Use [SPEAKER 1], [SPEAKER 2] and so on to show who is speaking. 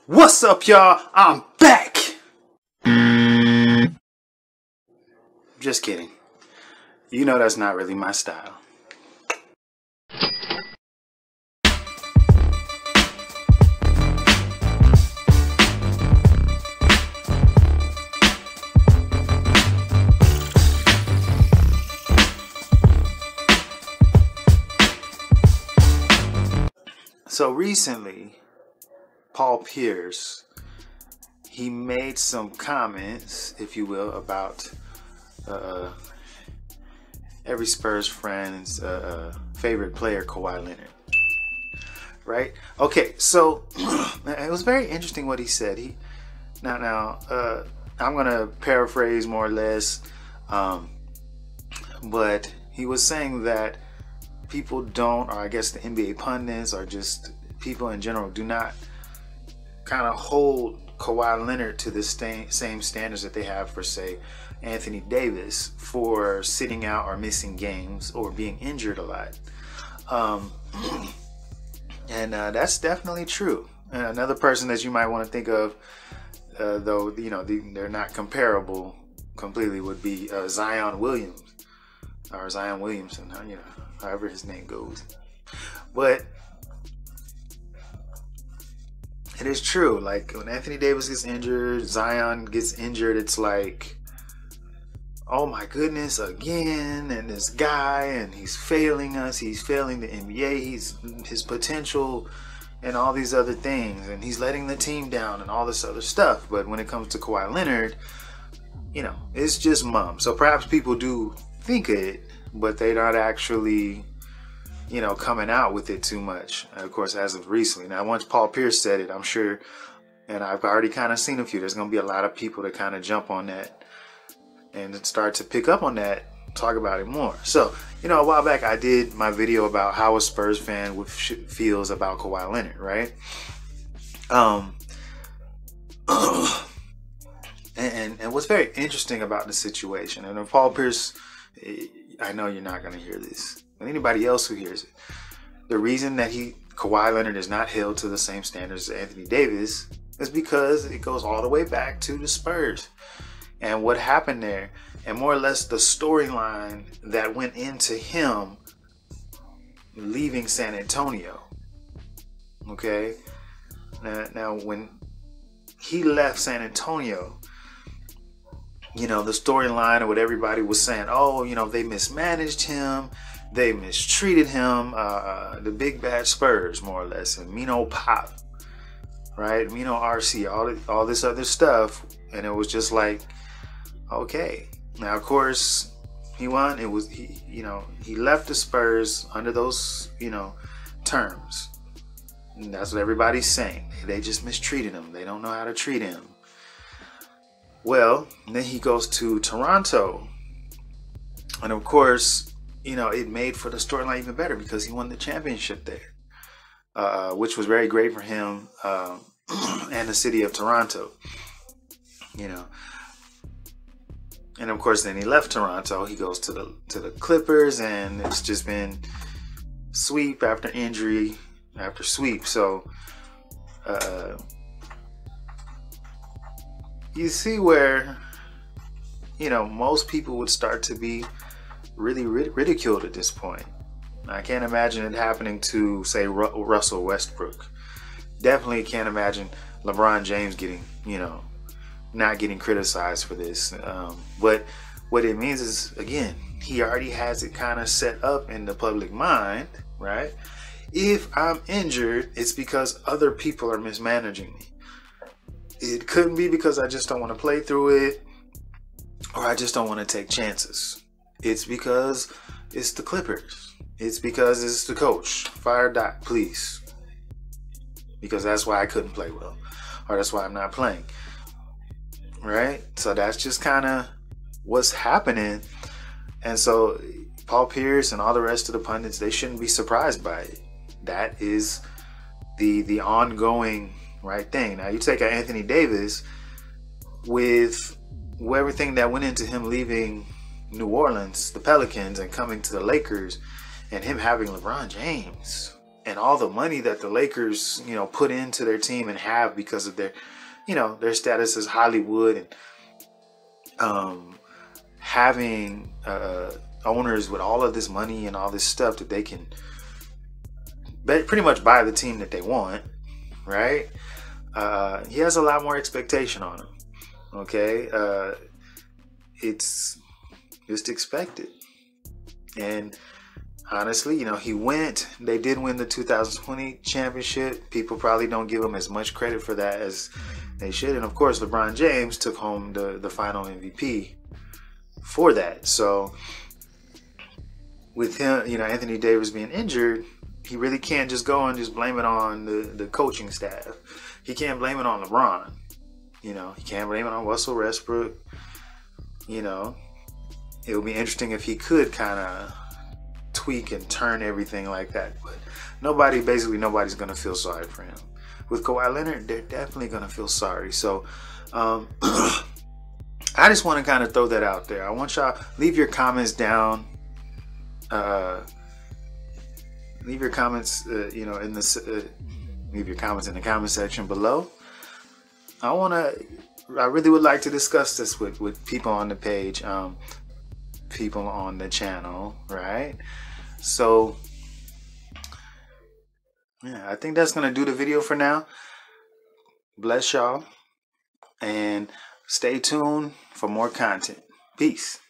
[SPEAKER 1] What's up, y'all? I'm back! Just kidding. You know that's not really my style. So recently, Paul Pierce, he made some comments, if you will, about every Spurs fan's favorite player, Kawhi Leonard. Right? Okay, so it was very interesting what he said. I'm gonna paraphrase more or less, but he was saying that people don't, or I guess the NBA pundits or just people in general, do not kind of hold Kawhi Leonard to the same standards that they have for, say, Anthony Davis for sitting out or missing games or being injured a lot. And that's definitely true. Another person that you might want to think of, though, you know, they're not comparable completely, would be Zion Williams, or Zion Williamson, you know, however his name goes. But it is true, like when Anthony Davis gets injured, Zion gets injured, it's like, oh my goodness, again, and this guy, and he's failing us, he's failing the NBA, his potential, and all these other things, and he's letting the team down, and all this other stuff. But when it comes to Kawhi Leonard, you know, it's just mum. So perhaps people do think it, but they're not actually, you know, coming out with it too much, of course, as of recently. Now, once Paul Pierce said it, I'm sure, and I've already kind of seen a few, there's going to be a lot of people that kind of jump on that and start to pick up on that, talk about it more. So, you know, a while back I did my video about how a Spurs fan feels about Kawhi Leonard, right? And what's very interesting about the situation, and if Paul Pierce, I know you're not going to hear this, but anybody else who hears it, the reason that Kawhi Leonard is not held to the same standards as Anthony Davis is because it goes all the way back to the Spurs and what happened there, and more or less the storyline that went into him leaving San Antonio. Okay, now when he left San Antonio, you know, the storyline of what everybody was saying, oh, you know, they mismanaged him, they mistreated him, the big bad Spurs, more or less, and Mino Pop, right? Mino RC, all this other stuff. And it was just like, okay. Now, of course, he won. It was, you know, he left the Spurs under those, you know, terms. And that's what everybody's saying. They just mistreated him. They don't know how to treat him. Well, then he goes to Toronto. And of course, you know, it made for the storyline even better because he won the championship there, which was very great for him and the city of Toronto, you know. And of course, then he left Toronto. He goes to the Clippers, and it's just been sweep after injury after sweep. So you see where, you know, most people would start to be really ridiculed at this point. I can't imagine it happening to, say, Russell Westbrook. Definitely can't imagine LeBron James getting, you know, not getting criticized for this. But what it means is, again, he already has it kind of set up in the public mind, right? If I'm injured, it's because other people are mismanaging me. It couldn't be because I just don't want to play through it, or I just don't want to take chances. It's because it's the Clippers. It's because it's the coach. Fire Doc, please. Because that's why I couldn't play well, or that's why I'm not playing. Right? So that's just kind of what's happening. And so Paul Pierce and all the rest of the pundits, they shouldn't be surprised by it. That is the ongoing right thing. Now you take Anthony Davis with everything that went into him leaving New Orleans, the Pelicans, and coming to the Lakers, and him having LeBron James and all the money that the Lakers, put into their team and have because of their, their status as Hollywood, and having owners with all of this money and all this stuff that they can pretty much buy the team that they want, right? He has a lot more expectation on him. Okay, it's just expected. And honestly, he went. They did win the 2020 championship. People probably don't give him as much credit for that as they should. And of course, LeBron James took home the final MVP for that. So with him, Anthony Davis being injured, he really can't just go and just blame it on the coaching staff. He can't blame it on LeBron. He can't blame it on Russell Westbrook. It would be interesting if he could kind of tweak and turn everything like that. But nobody's going to feel sorry for him. With Kawhi Leonard, they're definitely going to feel sorry. So I just want to kind of throw that out there. I want y'all leave your comments down. Leave your comments, leave your comments in the comment section below. I really would like to discuss this with people on the page, people on the channel, right? So, yeah, I think that's going to do the video for now. Bless y'all, and stay tuned for more content. Peace.